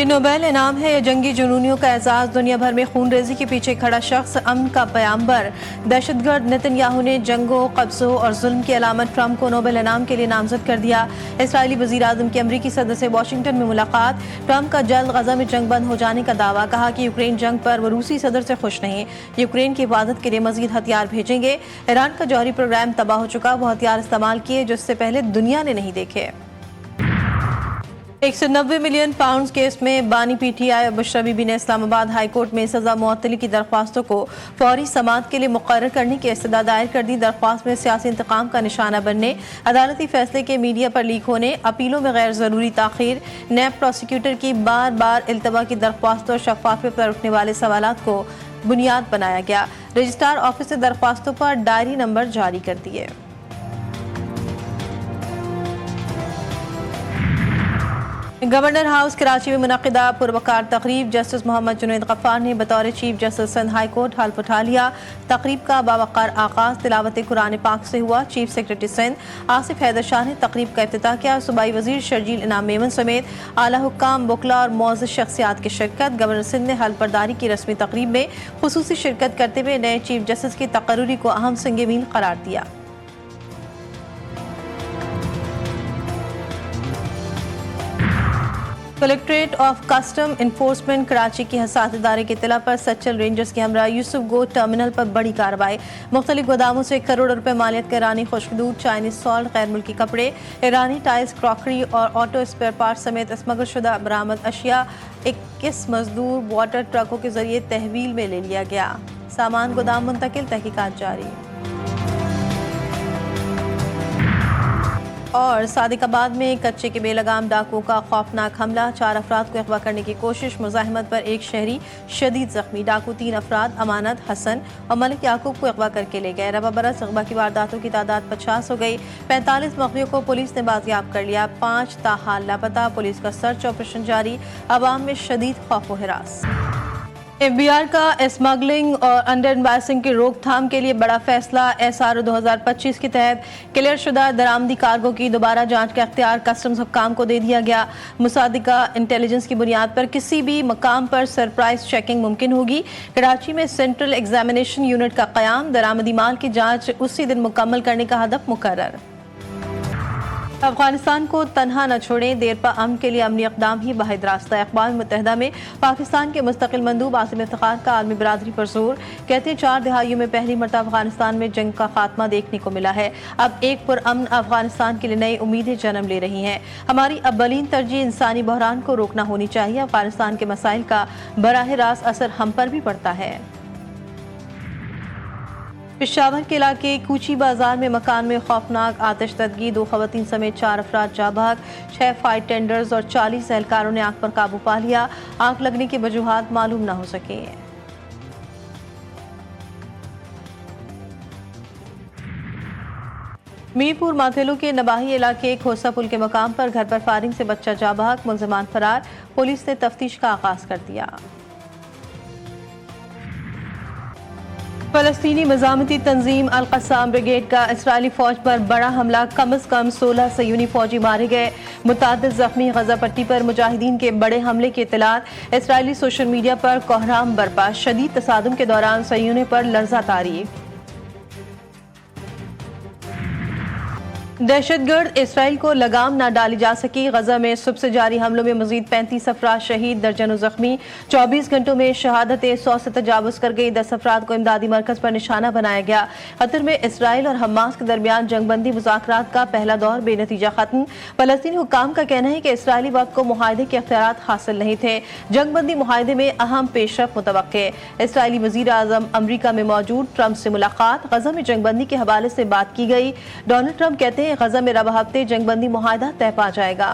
ये नोबेल इनाम है या जंगी जुनूनियों का एजाज़। दुनिया भर में खून रेजी के पीछे खड़ा शख्स, अमन का पैगंबर। दहशतगर्द नेतन्याहू ने जंगों, कब्जों और जुल्म की अलामत ट्रंप को नोबेल इनाम के लिए नामजद कर दिया। इसराइली वज़ीर आज़म की अमरीकी सदर से वाशिंगटन में मुलाकात। ट्रंप का जल्द गजा में जंग बंद हो जाने का दावा। कहा कि यूक्रेन जंग पर वो रूसी सदर से खुश नहीं, यूक्रेन की हिफाजत के लिए मजीद हथियार भेजेंगे। ईरान का जौहरी प्रोग्राम तबाह हो चुका, वो हथियार इस्तेमाल किए जो इससे पहले दुनिया ने नहीं देखे। 190 मिलियन पाउंड केस में बानी पीटीआई और बुशरा बीबी ने इस्लामाबाद हाई कोर्ट में सजा मुअत्तली की दरख्वास्तों को फौरी समाअत के लिए मुकर्रर करने की इस्तदा दायर कर दी। दरख्वास्त में सियासी इंतकाम का निशाना बनने, अदालती फैसले के मीडिया पर लीक होने, अपीलों में गैर जरूरी ताखीर, नैब प्रोसिक्यूटर की बार बार इल्तवा की दरख्वास्तों और शफाफियत पर उठने वाले सवालात को बुनियाद बनाया गया। रजिस्ट्रार ऑफिस से दरख्वास्तों पर डायरी नंबर जारी कर दिए। गवर्नर हाउस कराची में मुनक़िदा पुरवकार तकरीब। जस्टिस मोहम्मद जुनैद गफ्फार ने बतौर chief justice Sindh high court हल्फ उठा लिया। तकरीब का बावक़ार आगाज़ तिलावत कुरान पाक से हुआ। चीफ सेक्रेटरी सिंध आसिफ हैदर शाह ने तकरीब का इफ्तिताह किया। सूबाई वज़ीर शर्जील इनाम मेमन समेत आला हुक्काम, बुकला और मुअज़्ज़ज़ शख्सियात की शिरकत। गवर्नर सिंध ने हल्फ बर्दारी की रस्मी तकरीब में खुसूसी शिरकत करते हुए नए चीफ जस्टिस की तकर्रुरी को अहम सिंगे मील करार दिया। Collectorate of custom enforcement Karachi की हसास इदारे की इत्तला पर सचल रेंजर्स के हमरा यूसुफ गो टर्मिनल पर बड़ी कार्रवाई। मुख्तलिफ गोदामों से 1 करोड़ रुपए मालियत का ईरानी खुशबूदार चाइनीज सॉल्ट, गैर मुल्की कपड़े, ईरानी टाइल्स, क्रॉकरी और ऑटो स्पेयर पार्ट समेत स्मगल शुदा बरामद अशिया 21 मजदूर वाटर ट्रकों के जरिए तहवील में ले लिया गया। सामान गोदाम मुंतकिल, तहकीकात जारी। और सादिकाबाद में कच्चे के बेलगाम डाकुओं का खौफनाक हमला, 4 अफराद को अगवा करने की कोशिश। मुजाहिमत पर एक शहरी शदीद जख्मी। डाकू 3 अफराद अमानत, हसन और मलिक याकूब को अगवा करके ले गए। रबा बरस अगवा की वारदातों की तादाद 50 हो गई। 45 मगवियों को पुलिस ने बाजियाब कर लिया। 5 ताहाल लापता। पुलिस का सर्च ऑपरेशन जारी। अवाम में शदीद खौफ व हिरास। FBI का स्मगलिंग और अंडर इन्वेस्टिंग की रोकथाम के लिए बड़ा फैसला। SRO 2025 के तहत क्लियर शुदा दरामदी कार्गो की दोबारा जांच का इख्तियार कस्टम्स हुक्काम को दे दिया गया। मुसादिका इंटेलिजेंस की बुनियाद पर किसी भी मकाम पर सरप्राइज चेकिंग मुमकिन होगी। कराची में सेंट्रल एग्जामिनेशन यूनिट का क़याम। दरामदी माल की जांच उसी दिन मुकम्मल करने का हदफ मुकर्रर। अफगानिस्तान को तनहा न छोड़ें, देरपा अमन के लिए अमनी इक़दाम ही वाहिद रास्ता। अक़वाम मुत्तहिदा में पाकिस्तान के मुस्तकिल मंदूब आसिम इफ्तिखार का आलमी बरादरी पर जोर। कहते हैं 4 दहाइयों में पहली मरतबा अफगानिस्तान में जंग का खात्मा देखने को मिला है। अब एक पुरअमन अफगानिस्तान के लिए नई उम्मीदें जन्म ले रही हैं। हमारी अव्वलीन तरजीह इंसानी बहरान को रोकना होनी चाहिए। अफगानिस्तान के मसाइल का बराह रास्त असर हम पर भी पड़ता है। पेशावर के इलाके कूची बाजार में मकान में खौफनाक आतिशदगी। 2 खवातीन समेत 4 अफराद जा भाग। 6 फायर टेंडर्स और 40 एहलकारों ने आग पर काबू पा लिया। आग लगने की वजूहात मालूम न हो सके। मीरपुर माथेलू के नबाही इलाके खोसा पुल के मकाम पर घर पर फायरिंग से बच्चा जा भाग, मुलजिमान फरार। पुलिस ने तफ्तीश का आगाज कर दिया। फलस्तीनी मज़ामती तंजीम अल क़स्साम ब्रिगेड का इसराइली फौज पर बड़ा हमला। कम अज़ कम 16 सयूनी फौजी मारे गए, मुतादिद जख्मी। गजा पट्टी पर मुजाहिदीन के बड़े हमले की इत्तलात। इसराइली सोशल मीडिया पर कोहराम बरपा। शदीद तसादुम के दौरान सयूनी पर लर्ज़ा तारी। दहशतगर्द इसराइल को लगाम न डाली जा सकी। गजा में सुबह से जारी हमलों में मजीद 35 अफराद शहीद, दर्जनों जख्मी। 24 घंटों में शहादतें 100 से तजावुज कर गई। 10 अफराद को इमदादी मरकज पर निशाना बनाया गया। कतर में इसराइल और हमास के दरमियान जंगबंदी मुज़ाकरात का पहला दौर बेनतीजा खत्म। फलस्तीनी हुक्काम का कहना है कि इसराइली वक्त को मुआहदे के इख्तियारात हासिल नहीं थे। जंगबंदी मुआहदे में अहम पेशरफ मुतवक्के। इसराइली वज़ीर आज़म अमरीका में मौजूद, ट्रंप से मुलाकात। गजा में जंगबंदी के हवाले से बात की गई। डोनाल्ड ट्रंप कहते हैं गजा में रबा हफ्ते जंगबंदी मुआहदा तय पा जाएगा।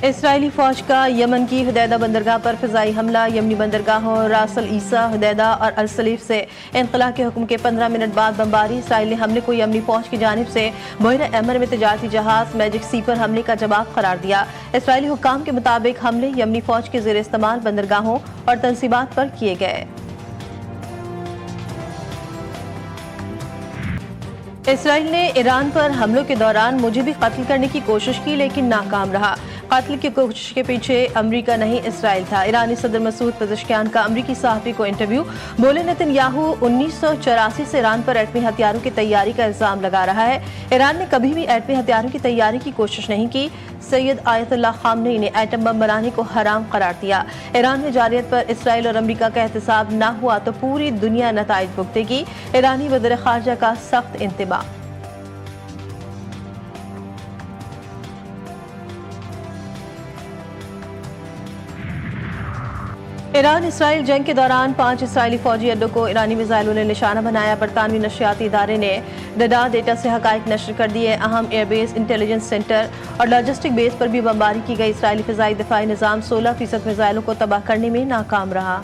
इसराइली फौज का यमन की हुदैदा बंदरगाह पर फिजाई हमला। यमनी बंदरगाहों रास अल ईसा, हुदैदा और अल सलीफ से इनक़िला के हुक्म के 15 मिनट बाद बमबारी। इसराइल ने हमले को यमनी फौज की जानिब से बहर अहमर में तजारती जहाज मैजिक सी पर हमले का जवाब करार दिया। इसराइली हुक्काम के मुताबिक हमले यमनी फौज के ज़ेर इस्तेमाल बंदरगाहों और तंसीबात पर किए गए। इसराइल ने ईरान पर हमलों के दौरान मुझे भी कत्ल करने की कोशिश की, लेकिन नाकाम रहा। कत्ल की कोशिश के पीछे अमरीका नहीं इसराइल था। ईरानी सदर मसूद पेज़ेश्कियान का अमरीकी सहाफ़ी को इंटरव्यू। बोले नेतन्याहू 1984 से ईरान पर एटमी हथियारों की तैयारी का इल्जाम लगा रहा है। ईरान ने कभी भी एटमी हथियारों की तैयारी की कोशिश नहीं की। सैयद आयतुल्लाह खामनेई ने एटम बम बनाने को हराम करार दिया। ईरान में जारियत पर इसराइल और अमरीका का एहतसाब न हुआ तो पूरी दुनिया नताइज भुगतेगी। ईरानी वज़ीर ख़ारजा का सख्त इंतबाह। ईरान इसराइल जंग के दौरान 5 इसराइली फौजी अड्डों को ईरानी मिसाइलों ने निशाना बनाया। बरतानवी नशियाती इदारे ने रडार डेटा से हकाइक नशर कर दिए। अहम एयरबेस, इंटेलिजेंस सेंटर और लॉजिस्टिक बेस पर भी बमबारी की गई। इसराइली फिजाई दिफाई निज़ाम 16% मिसाइलों को तबाह करने में नाकाम रहा।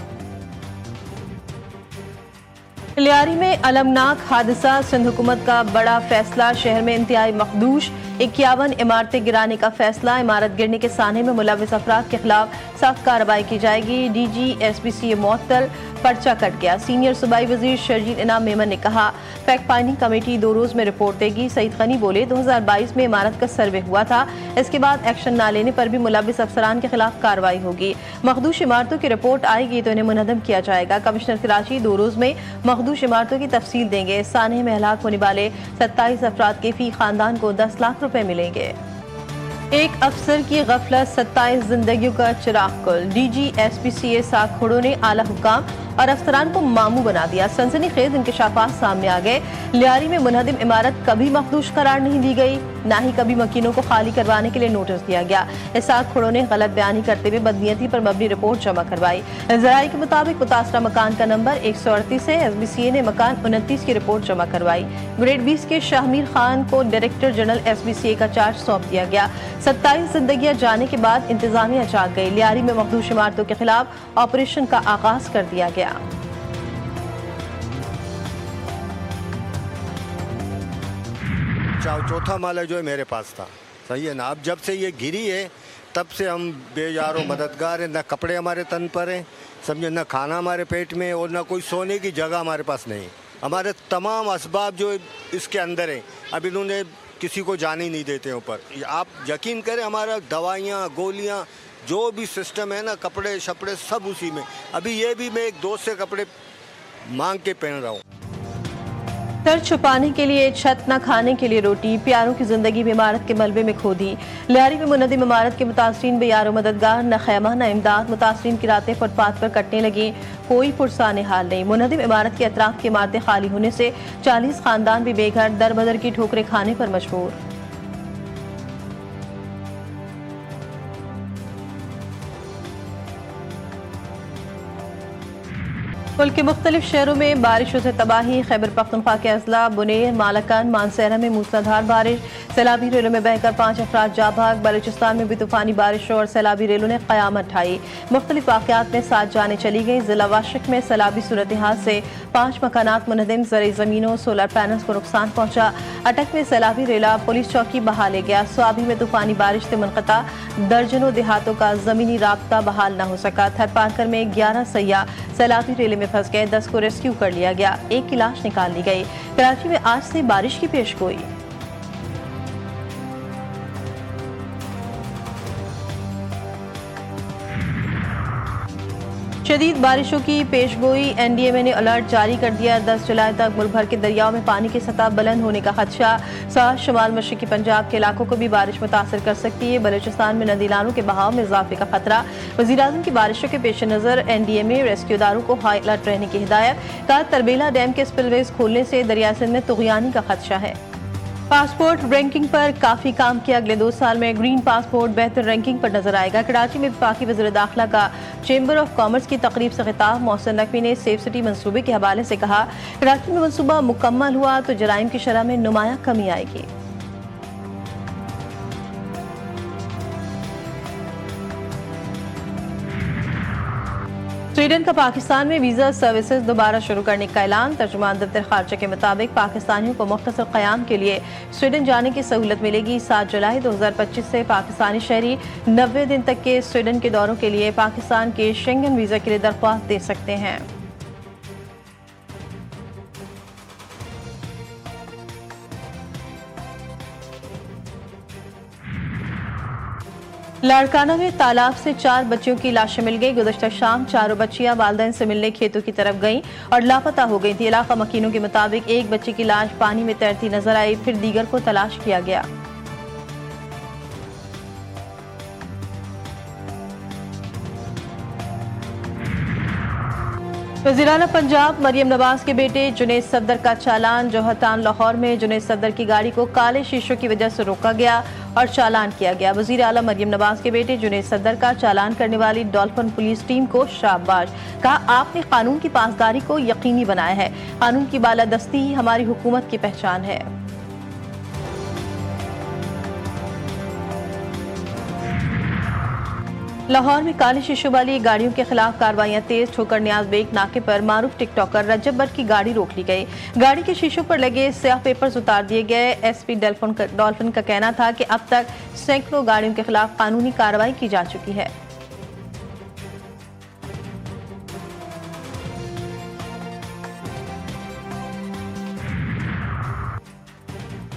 लियारी में अलमनाक हादसा, सिंध हुकूमत का बड़ा फैसला। शहर में इंतहाई मखदूश 51 इमारतें गिराने का फैसला। इमारत गिरने के साने में मुलविस अफराद के खिलाफ सख्त कार्रवाई की जाएगी। DG/SPCA मुअत्तल, पर्चा कट गया। सीनियर सूबाई वजीर शर्जील इनाम मेमन ने कहा फैक्ट फाइंडिंग कमेटी 2 रोज में रिपोर्ट देगी। सईद गनी बोले 2022 में इमारत का सर्वे हुआ था, इसके बाद एक्शन न लेने पर भी मुलविस अफसरान के खिलाफ कार्रवाई होगी। मखदूश इमारतों की रिपोर्ट आएगी तो इन्हें मुनहदम किया जाएगा। कमिश्नर कराची 2 रोज में मखदूश इमारतों की तफसील देंगे। साने में हलाक होने वाले 27 अफराद के फी खानदान को 10 लाख रुपए मिलेंगे। एक अफसर की गफलत 27 जिंदगियों का चिराग कुल। DG/SPCA साखोड़ों ने आला हुक्काम और अफसरान को मामू बना दिया। सनसनीखेज इंकशाफात सामने आ गए। लियारी में मुनहदिम इमारत कभी मखदूश करार नहीं दी गई, न ही कभी मकीनों को खाली करवाने के लिए नोटिस दिया गया। इसाक खोड़ों ने गलत बयानी करते हुए बदनीयती पर मबनी रिपोर्ट जमा करवाई। जराये के मुताबिक मुतासरा मकान का नंबर 138 है। SBCA ने मकान 29 की रिपोर्ट जमा करवाई। ग्रेड 20 के शाहमीर खान को डायरेक्टर जनरल SBCA का चार्ज सौंप दिया गया। 27 जिंदगियां जाने के बाद इंतजामिया जाग गई। लियारी में मखदूश इमारतों के खिलाफ ऑपरेशन का आगाज कर दिया गया। चौथा माला जो है मेरे पास था, सही है ना। अब जब से ये गिरी है तब से हम बेजारो मददगार हैं। ना कपड़े हमारे तन पर हैं, समझे, ना खाना हमारे पेट में, और ना कोई सोने की जगह हमारे पास नहीं। हमारे तमाम असबाब जो इसके अंदर हैं, अब इन्होंने किसी को जाने ही नहीं देते ऊपर। आप यकीन करें, हमारा दवाइयाँ, गोलियाँ, जो भी सिस्टम है ना, कपड़े शपड़े सब उसी में। अभी ये भी मैं एक दोस्त से कपड़े मांग के पहन रहा हूँ। सर छुपाने के लिए छत, न खाने के लिए रोटी। प्यारों की जिंदगी भी इमारत के मलबे में खो दी। लियारी में मुनदिम इमारत के मुतासरीन बेयारो मददगार, न खैमा न इमदाद। मुतासरीन की रातें फुटपाथ पर कटने लगी, कोई पुरसाने हाल नहीं। मुनदिम इमारत के अतराफ की इमारतें खाली होने से 40 खानदान भी बेघर, दर बदर की ठोकरें खाने पर मजबूर। मुल्क के मुख्तलिफ शहरों में बारिशों से तबाही। खैबर पख्तूनख्वा के अजला, बुनेर, मालाकन, मानसेरा में मूसलाधार बारिश। सैलाबी रेलों में बहकर 5 अफराद जा भाग। बलूचिस्तान में भी तूफानी बारिशों और सैलाबी रेलों ने क़यामत ढाई। मुख्तलिफ वाक़यात में 7 जानें चली गई। जिला वाशिक में सैलाबी सूरत हाल से 5 मकानात मुनहदिम, ज़रई ज़मीनों, सोलर पैनल्स को नुकसान पहुंचा। अटक में सैलाबी रेला पुलिस चौकी बहा ले गया। स्वाबी में तूफानी बारिश से मुनक़ता, दर्जनों देहातों का ज़मीनी राब्ता बहाल न हो सका। थरपारकर में 11 सैयाह सैलाबी रेले में फंस गए। 10 को रेस्क्यू कर लिया गया, 1 की लाश निकाल ली गई। कराची में आज से बारिश की पेशगोई। शदीद बारिशों की पेशगोई। NDMA ने अलर्ट जारी कर दिया। 10 जुलाई तक मुल्क भर के दरियाओं में पानी की सतह बुलंद होने का खदशा। साथ शुमाल मशरकी पंजाब के इलाकों को भी बारिश मुतासर कर सकती है। बलूचिस्तान में नदी नालों के बहाव में इजाफे का खतरा। वज़ीर-ए-आज़म की बारिशों के पेश नज़र NDMA रेस्क्यूदारों को हाई अलर्ट रहने की हिदायत। कहा तरबेला डैम के स्पिलवेज खोलने से दरिया सिंध में तुग़यानी का खदशा है। पासपोर्ट रैंकिंग पर काफी काम किया। अगले 2 साल में ग्रीन पासपोर्ट बेहतर रैंकिंग पर नजर आएगा। कराची में वफाकी वज़ीर दाखिला का चेंबर ऑफ कॉमर्स की तकरीब से खिताब। मोहसिन नकवी ने सेफ सिटी मंसूबे के हवाले से कहा, कराची में मंसूबा मुकम्मल हुआ तो जराइम की शरह में नुमाया कमी आएगी। स्वीडन का पाकिस्तान में वीज़ा सर्विसेज दोबारा शुरू करने का ऐलान। तर्जुमान दफ्तर खारजा के मुताबिक पाकिस्तानियों को मुख्तसर क़याम के लिए स्वीडन जाने की सहूलत मिलेगी। 7 जुलाई 2025 से पाकिस्तानी शहरी 90 दिन तक के स्वीडन के दौरों के लिए पाकिस्तान के शेंगन वीज़ा के लिए दरख्वास्त दे सकते हैं। लाड़काना में तालाब से 4 बच्चियों की लाशें मिल गई। गुज़श्ता शाम चारों बच्चियां वालिदैन से मिलने खेतों की तरफ गईं और लापता हो गई थी। इलाका मकीनों के मुताबिक एक बच्ची की लाश पानी में तैरती नजर आई, फिर दीगर को तलाश किया गया। वज़ीर-ए-आला पंजाब मरियम नवाज के बेटे जुनैद सफदर का चालान। जोहतान लाहौर में जुनैद सफदर की गाड़ी को काले शीशों की वजह से रोका गया और चालान किया गया। वज़ीर-ए-आला मरियम नवाज के बेटे जुनैद सफदर का चालान करने वाली डॉल्फिन पुलिस टीम को शाबाश। कहा, आपने कानून की पासदारी को यकीनी बनाया है। कानून की बालादस्ती ही हमारी हुकूमत की पहचान है। लाहौर में काले शीशों वाली गाड़ियों के खिलाफ कार्रवाइयां तेज। ठोकर न्याज बेग नाके पर मारूफ टिकटॉकर रजब भट्ट की गाड़ी रोक ली गई। गाड़ी के शीशों पर लगे स्याह पेपर्स उतार दिए गए। एसपी डॉल्फिन का कहना था कि अब तक सैकड़ों गाड़ियों के खिलाफ कानूनी कार्रवाई की जा चुकी है।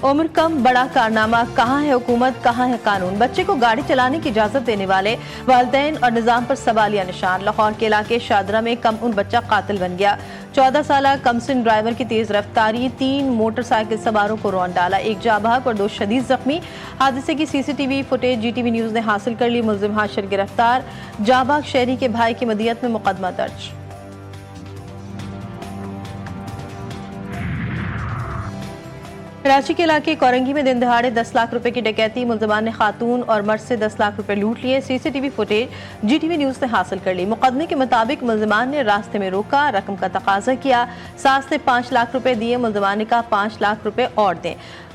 उम्र कम बड़ा कारनामा, कहाँ है हुकूमत, कहाँ है कानून। बच्चे को गाड़ी चलाने की इजाजत देने वाले वालिदैन और निजाम पर सवालिया निशान। लाहौर के इलाके शादरा में कम उन बच्चा कातिल बन गया। 14 साल कमसिन ड्राइवर की तेज रफ्तारी 3 मोटरसाइकिल सवारों को रौंद डाला। एक जाबाक और 2 शदीद जख्मी। हादसे की सीसीटीवी फुटेज जीटीवी न्यूज ने हासिल कर ली। मुलजिम हाशिर गिरफ्तार। जाबाक शहरी के भाई की मदियत में मुकदमा दर्ज। कराची के इलाके कोरंगी में दिन दहाड़े 10 लाख रुपए की डकैती। मुलजमान ने खातून और मर्द से 10 लाख रुपए लूट लिए। सीसीटीवी फुटेज जीटीवी न्यूज ने हासिल कर ली। मुकदमे के मुताबिक मुलजमान ने रास्ते में रोका, रकम का तकाजा किया। साथ से 5 लाख रुपए दिए। मुलजमान ने कहा 5 लाख रुपए और दें।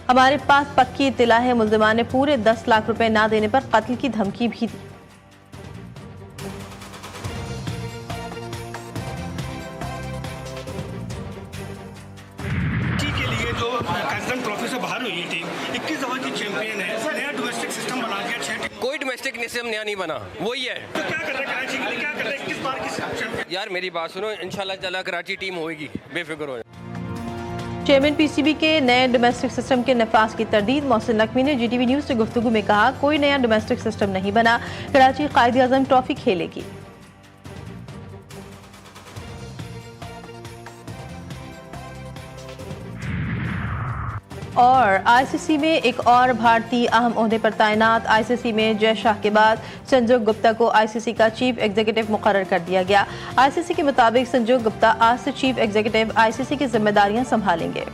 हमारे पास पक्की इत्तला है। मुलजमान ने पूरे 10 लाख रुपए ना देने पर कत्ल की धमकी भी दी। ट्रॉफी से बाहर हुई थी, 21 दफा की चैंपियन है। नया डोमेस्टिक सिस्टम बना दिया। 6 कोई डोमेस्टिक सिस्टम नया नहीं बना, वही है। तो क्या कर रहे हैं कराची के लिए, क्या कर रहे हैं 21 बार की चैंपियन? यार मेरी बात सुनो, इंशाल्लाह ताला कराची टीम होगी, बेफिक्र हो जाए। चेयरमैन पीसीबी के नए डोमेस्टिक सिस्टम के नफाज की तरदीद। मोहसिन नकवी ने जीटीवी न्यूज से गुफ्तगू में कहा, कोई नया डोमेस्टिक सिस्टम नहीं बना, कराची कायद-ए-आज़म ट्रॉफी खेलेगी। और आईसीसी में एक और भारतीय अहम ओहदे पर तैनात। आईसीसी में जय शाह के बाद संजोग गुप्ता को आईसीसी का चीफ एग्जीक्यूटिव मुकर्रर कर दिया गया। आईसीसी के मुताबिक संजोग गुप्ता आज से चीफ एग्जीक्यूटिव आईसीसी की जिम्मेदारियां संभालेंगे।